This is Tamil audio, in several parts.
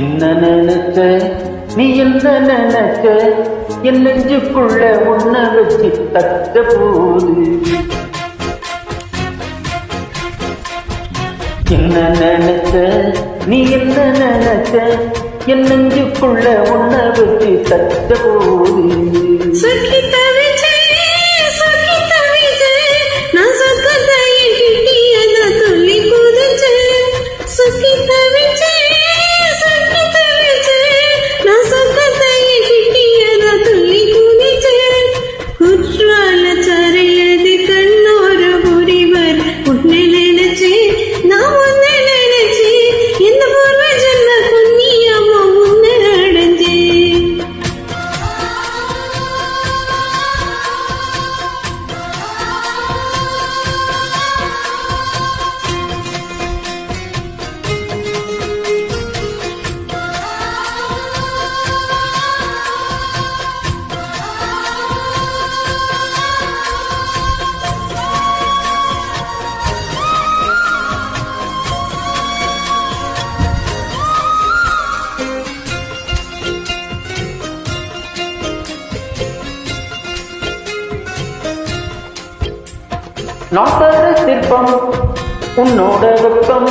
என்ன நினைச்ச நீ என்ன நினைச்ச என் நெஞ்சுக்குள்ள உன்ன வச்சு தட்ட போது என்ன நினைச்ச நீ என்ன நினைச்ச என் நெஞ்சுக்குள்ள உன்ன வச்சு தட்ட போது நான் தர சிற்பம் உன்னோட வெப்பம்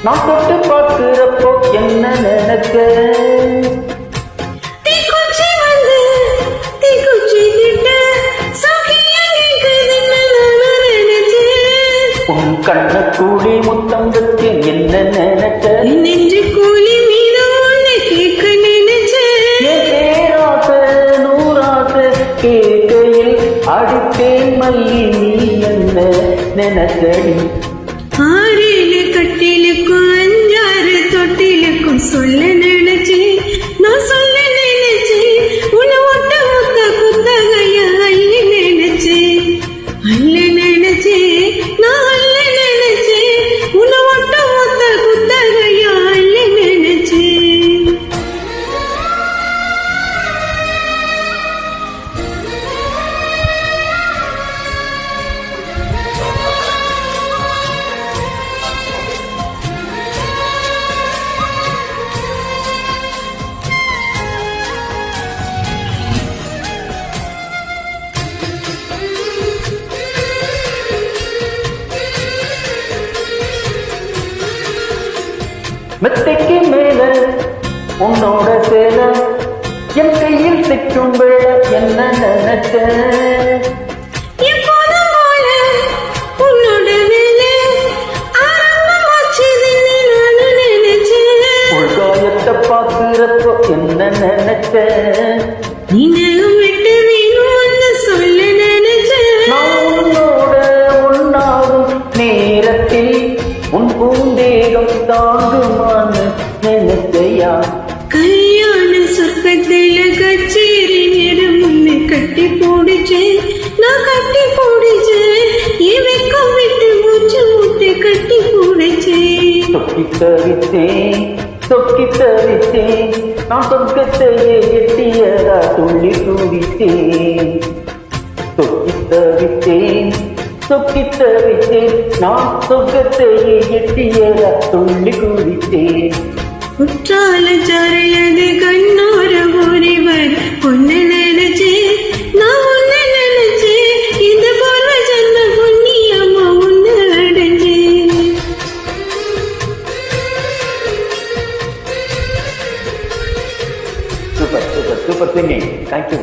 நான் தொட்டு பார்க்கிறப்போ என்ன நினைக்க உன் கண்ண கூலி முத்தம் வச்சு என்ன நினைக்க நெஞ்சு கூலி மீது ஒண்ணு கேட்க நினைச்சேன் நூறாசை கேட்கையில் அடித்தேன் மல்லி என்ன நினைச்சடி ஆறேழு கட்டிலுக்கும் 5 தொட்டிலுக்கும் சொல்ல நினைச்சு நான் சொல்ல நினைச்சு உன்னை ஒட்ட ஒத்த குத்தகைய அள்ள நினைச்சு நான் அள்ள நினைச்சு உன்னை ஒட்ட ஒத்த குத்தகைய அள்ள நினைச்சு மெத்தைக்கு மேல உன்னோட சேல என் கையில் சிக்கும் வேளை என்ன நினைச்ச உள்காயத்தை பார்க்கிறப்போ என்ன நினைச்ச சொல்ல நினைச்சேன் நான் உன்னோட ஒன்னாகும் நேரத்தில் உன் பூந்தேகம் தாங்குமான்னு நினைச்சையா கல்யாண சொர்க்கத்துல கச்சேரி நேரம் உன்னை கட்டி போடிச்சேன் நான் கட்டி போடிச்சேன் என் வெக்கம் விட்டு மூச்சு முட்டை கட்டி போடிச்சேன் சொக்கி தவித்தேன் நான் சொர்க்கத்தையே எட்டியதா துள்ளி துடித்தேன் சொக்கி தவித்தேன் நான் சொர்க்கத்தையே எட்டியதா துள்ளி குதித்தேன் குற்றால சாரையது கண்ணோர ஒருவர் பொண்ணு நினைச்சு நான் உன்னை நினைச்சு இந்த போர்வ ஜன்ம புண்ணியமா உன்னை அடைஞ்சு சூப்பர் சிங்கிங் தேங்க்யூ